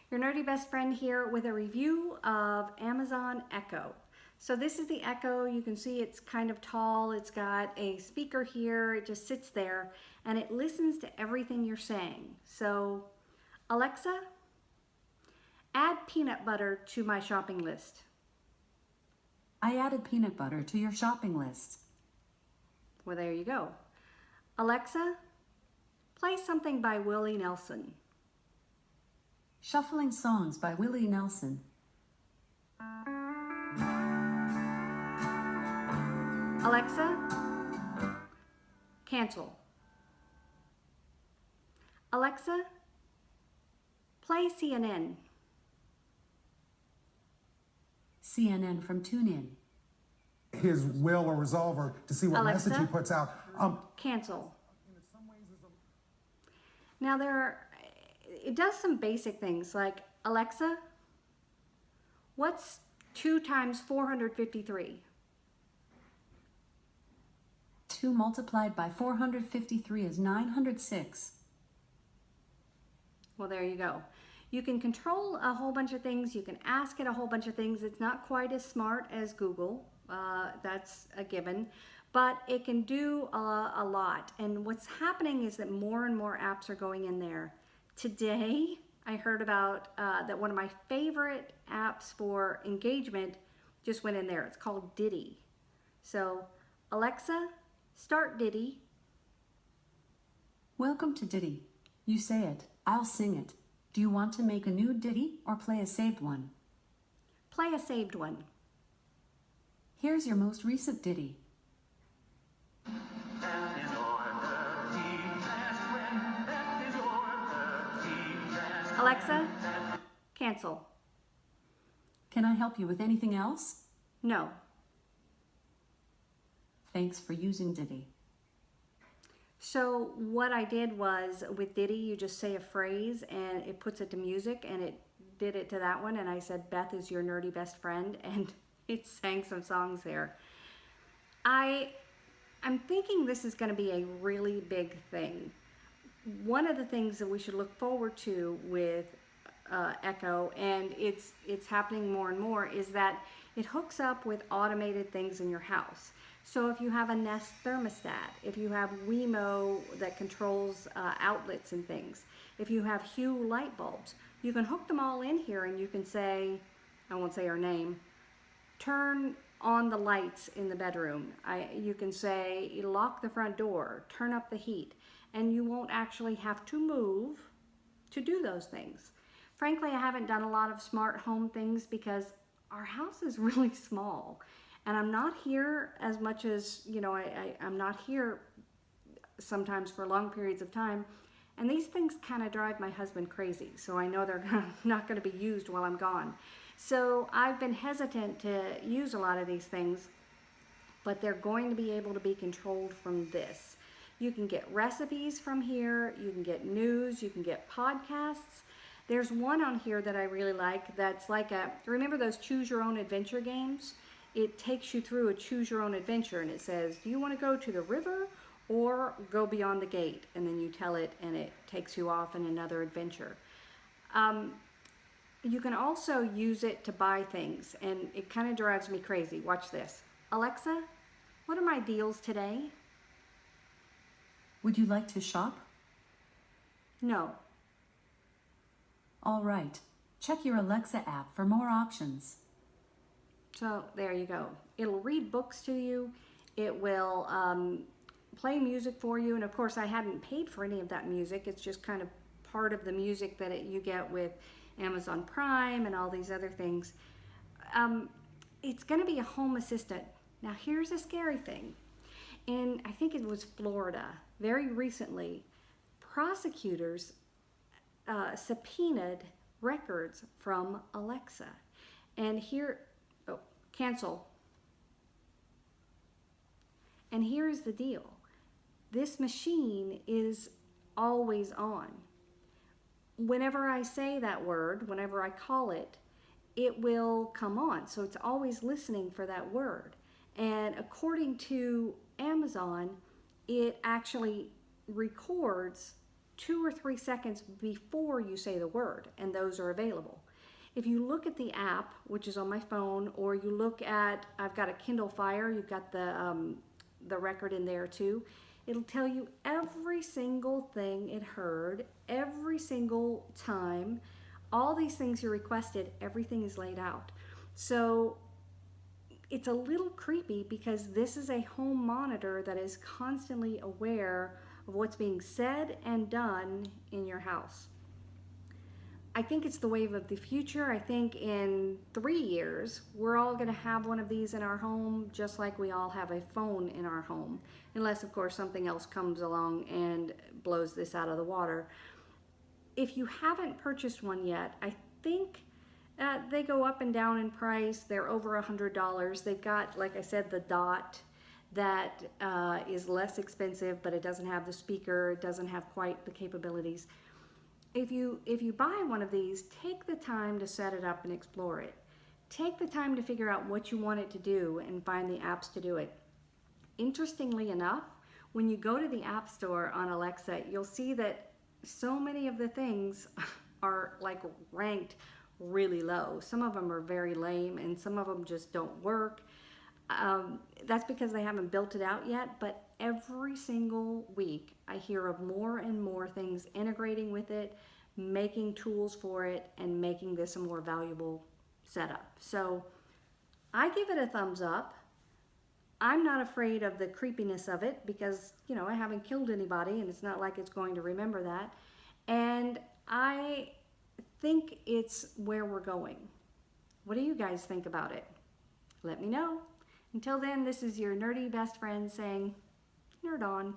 Your nerdy best friend here with a review of Amazon Echo. So this is the Echo. You can see it's kind of tall. It's got a speaker here. It just sits there and it listens to everything you're saying. So Alexa, add peanut butter to my shopping list. I added peanut butter to your shopping list. Well, there you go. Alexa, play something by Willie Nelson. Shuffling songs by Willie Nelson. Alexa, cancel. Alexa, play CNN. CNN from TuneIn. His will or resolve to see what Alexa, message he puts out. Cancel. Now it does some basic things like, Alexa, what's 2 times 453? 2 multiplied by 453 is 906. Well, there you go. You can control a whole bunch of things. You can ask it a whole bunch of things. It's not quite as smart as Google. That's a given. But it can do a lot. And what's happening is that more and more apps are going in there. Today, I heard about that one of my favorite apps for engagement just went in there. It's called Diddy. So, Alexa, start Diddy. Welcome to Diddy. You say it, I'll sing it. Do you want to make a new ditty or play a saved one? Play a saved one. Here's your most recent ditty. Alexa, cancel. Can I help you with anything else? No. Thanks for using Diddy. So what I did was with Diddy, you just say a phrase and it puts it to music, and it did it to that one. And I said, Beth is your nerdy best friend, and it sang some songs there. I'm thinking this is going to be a really big thing. One of the things that we should look forward to with Echo, and it's happening more and more, is that it hooks up with automated things in your house. So if you have a Nest thermostat, if you have Wemo that controls outlets and things, if you have Hue light bulbs, you can hook them all in here and you can say, I won't say her name, turn on the lights in the bedroom. You can say, lock the front door, turn up the heat, and you won't actually have to move to do those things. Frankly, I haven't done a lot of smart home things because our house is really small. And I'm not here as much as, I'm not here sometimes for long periods of time. And these things kind of drive my husband crazy. So I know they're not going to be used while I'm gone. So I've been hesitant to use a lot of these things, but they're going to be able to be controlled from this. You can get recipes from here. You can get news. You can get podcasts. There's one on here that I really like that's like remember those choose your own adventure games? It takes you through a choose your own adventure, and it says, do you want to go to the river or go beyond the gate? And then you tell it and it takes you off in another adventure. You can also use it to buy things, and it kind of drives me crazy. Watch this. Alexa, what are my deals today? Would you like to shop? No. All right. Check your Alexa app for more options. So there you go. It'll read books to you. It will play music for you. And of course, I hadn't paid for any of that music. It's just kind of part of the music that you get with Amazon Prime and all these other things. It's going to be a home assistant. Now, here's a scary thing. I think it was Florida, very recently, prosecutors subpoenaed records from Alexa. And here, cancel. And here's the deal. This machine is always on. Whenever I say that word, whenever I call it, it will come on. So it's always listening for that word. And according to Amazon, it actually records 2 or 3 seconds before you say the word, and those are available. If you look at the app, which is on my phone, or you look at, I've got a Kindle Fire, you've got the record in there too. It'll tell you every single thing it heard, every single time, all these things you requested, everything is laid out. So it's a little creepy because this is a home monitor that is constantly aware of what's being said and done in your house. I think it's the wave of the future. I think in 3 years, we're all going to have one of these in our home, just like we all have a phone in our home, unless, of course, something else comes along and blows this out of the water. If you haven't purchased one yet, I think they go up and down in price. They're over $100. They've got, like I said, the Dot that is less expensive, but it doesn't have the speaker. It doesn't have quite the capabilities. If you buy one of these, take the time to set it up and explore it. Take the time to figure out what you want it to do and find the apps to do it. Interestingly enough, when you go to the App Store on Alexa, you'll see that so many of the things are like ranked really low. Some of them are very lame and some of them just don't work. That's because they haven't built it out yet, but every single week I hear of more and more things integrating with it, making tools for it, and making this a more valuable setup. So I give it a thumbs up. I'm not afraid of the creepiness of it because, you know, I haven't killed anybody and it's not like it's going to remember that. And I think it's where we're going. What do you guys think about it? Let me know. Until then, this is your nerdy best friend saying, nerd on.